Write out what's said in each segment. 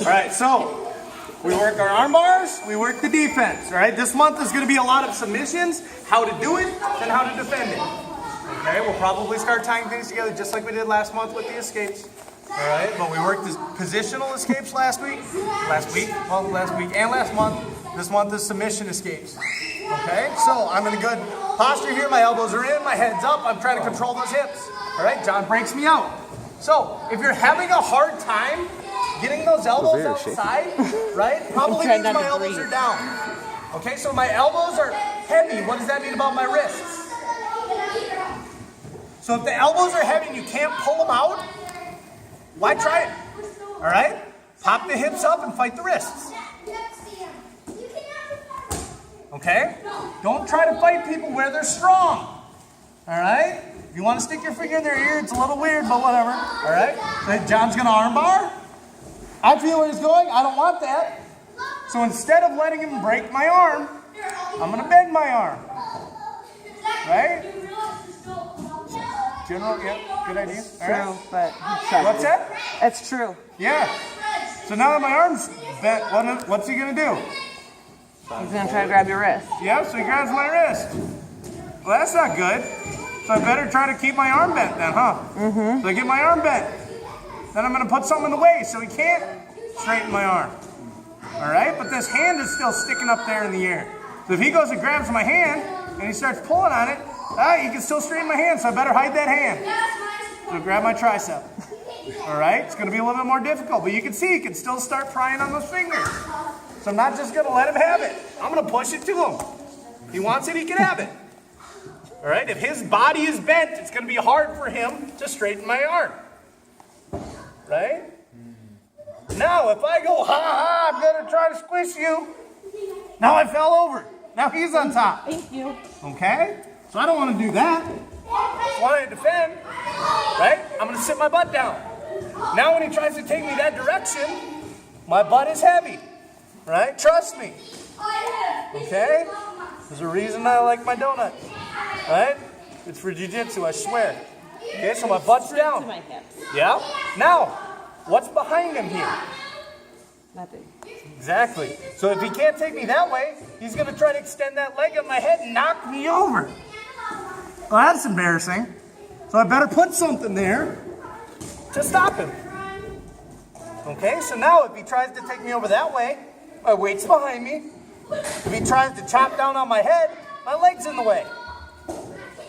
All right, so we work our arm bars, we work the defense. All right, this month is going to be a lot of submissions, how to do it, and how to defend it. Okay, we'll probably start tying things together just like we did last month with the escapes. All right, but we worked the positional escapes last week and last month. This month is submission escapes. Okay, so I'm in a good posture here. My elbows are in, my head's up. I'm trying to control those hips. All right, John breaks me out. So if you're having a hard time getting those elbows outside, right, probably means my elbows are down. Okay, so my elbows are heavy. What does that mean about my wrists? So if the elbows are heavy and you can't pull them out, why try it? All right? Pop the hips up and fight the wrists. Okay? Don't try to fight people where they're strong. All right? If you want to stick your finger in their ear, it's a little weird, but whatever. All right? So John's going to armbar. I feel where he's going. I don't want that. So instead of letting him break my arm, I'm going to bend my arm. Right? General, yeah, good idea. All right. True, but what's that? It's true. Yeah. So now that my arm's bent, what's he going to do? He's going to try to grab your wrist. Yeah, so he grabs my wrist. Well, that's not good. So I better try to keep my arm bent then, huh? Mm-hmm. So I get my arm bent. Then I'm going to put something in the way so he can't straighten my arm. All right? But this hand is still sticking up there in the air. So if he goes and grabs my hand and he starts pulling on it, he can still straighten my hand, so I better hide that hand. So grab my tricep. All right? It's going to be a little bit more difficult, but you can see he can still start prying on those fingers. So I'm not just going to let him have it. I'm going to push it to him. He wants it, he can have it. All right? If his body is bent, it's going to be hard for him to straighten my arm. Right? Now, if I go, ha, I'm going to try to squish you. Now I fell over. Now he's on top. Thank you. Okay? So I don't want to do that. I want to defend. Right? I'm going to sit my butt down. Now when he tries to take me that direction, my butt is heavy. Right? Trust me. Okay? There's a reason I like my donut. Right? It's for jiu-jitsu, I swear. Okay, so my butt's down. To my hips. Yeah? Now, what's behind him here? Nothing. Exactly. So if he can't take me that way, he's going to try to extend that leg on my head and knock me over. Well, that's embarrassing. So I better put something there to stop him. Okay, so now if he tries to take me over that way, my weight's behind me. If he tries to chop down on my head, my leg's in the way.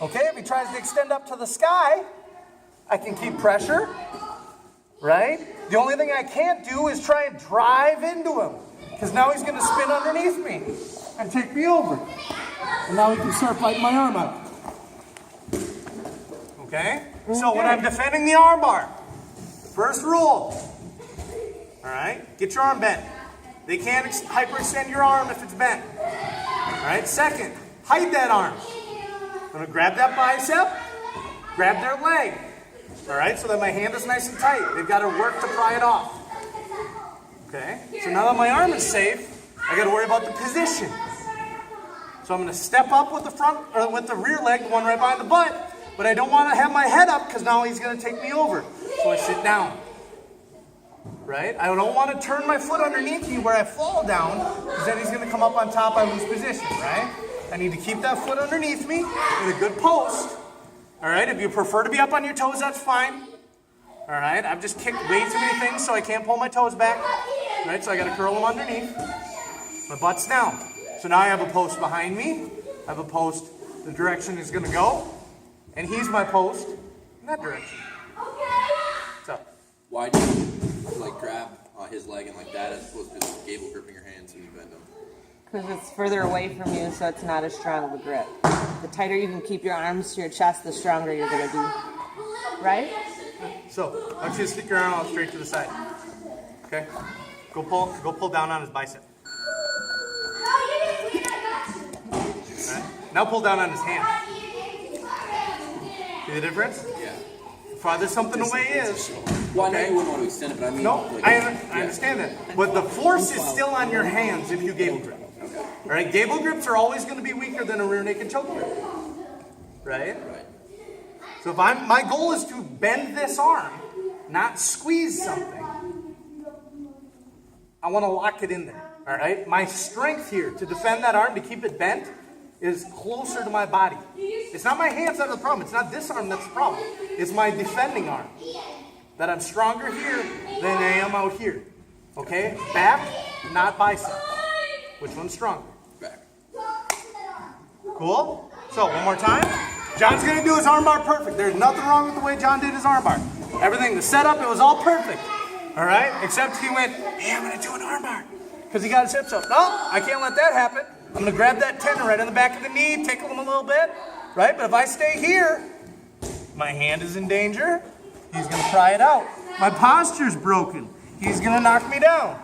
Okay, if he tries to extend up to the sky, I can keep pressure, right? The only thing I can't do is try and drive into him, because now he's going to spin underneath me and take me over. And now he can start fighting my arm out. Okay? So when I'm defending the armbar, first rule, all right, get your arm bent. They can't hyperextend your arm if it's bent. All right, second, hide that arm. I'm going to grab that bicep, grab their leg. All right, so that my hand is nice and tight. They've got to work to pry it off. Okay, so now that my arm is safe, I got to worry about the position. So I'm going to step up with the front or with the rear leg, the one right behind the butt, but I don't want to have my head up because now he's going to take me over. So I sit down. Right? I don't want to turn my foot underneath me where I fall down because then he's going to come up on top, I lose position, right? I need to keep that foot underneath me with a good post. All right, if you prefer to be up on your toes, that's fine. All right, I've just kicked way too many things so I can't pull my toes back. All right, so I got to curl them underneath. My butt's down. So now I have a post behind me. I have a post the direction he's going to go. And he's my post in that direction. So, why do you grab his leg and like that as opposed to just gable gripping your hands when you bend them? Because it's further away from you, so it's not as strong of a grip. The tighter you can keep your arms to your chest, the stronger you're going to be. Right? So, I want you to stick your arm out straight to the side. Okay? Go pull down on his bicep. Right. Now pull down on his hand. See the difference? Yeah. The farther something away is. Well, I know you wouldn't want to extend it, but I mean... No, I understand that. But the force is still on your hands if you gable grip. Okay. All right, gable grips are always going to be weaker than a rear naked choke grip. Right? Right. So if my goal is to bend this arm, not squeeze something. I want to lock it in there. All right? My strength here to defend that arm, to keep it bent, is closer to my body. It's not my hands that are the problem. It's not this arm that's the problem. It's my defending arm. That I'm stronger here than I am out here. Okay? Back, not bicep. Which one's stronger? Back. Cool? So, one more time. John's going to do his armbar perfect. There's nothing wrong with the way John did his armbar. Everything, the setup, it was all perfect. All right? Except he went, hey, I'm going to do an armbar. Because he got his hips up. No, I can't let that happen. I'm going to grab that tendon right on the back of the knee, tickle him a little bit. Right? But if I stay here, my hand is in danger. He's going to pry it out. My posture's broken. He's going to knock me down.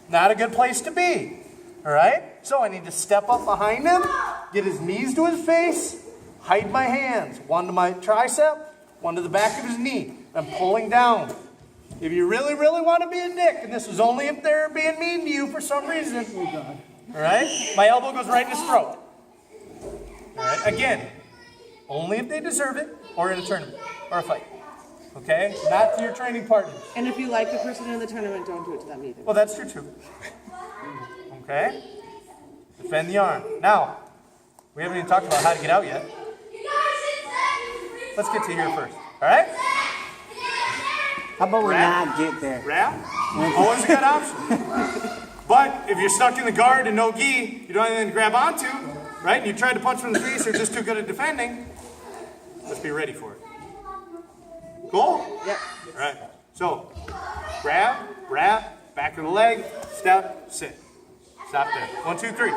Not a good place to be. All right? So I need to step up behind him, get his knees to his face, hide my hands. One to my tricep, one to the back of his knee. I'm pulling down. If you really, really want to be a dick, and this is only if they're being mean to you for some reason. All right? My elbow goes right in his throat. All right? Again, only if they deserve it or in a tournament or a fight. Okay? Not to your training partners. And if you like the person in the tournament, don't do it to them either. Well, that's true too. Okay? Defend the arm. Now, we haven't even talked about how to get out yet. Let's get to here first. All right? How about we Wrap. not get there? Wrap. Always a good option. But if you're stuck in the guard and no gi, you don't have anything to grab onto, right? And you try to punch from the face, you're just too good at defending. Let's be ready for it. Cool? Yep. All right. So, grab, wrap, back of the leg, step, sit. Stop there. 1, 2, 3.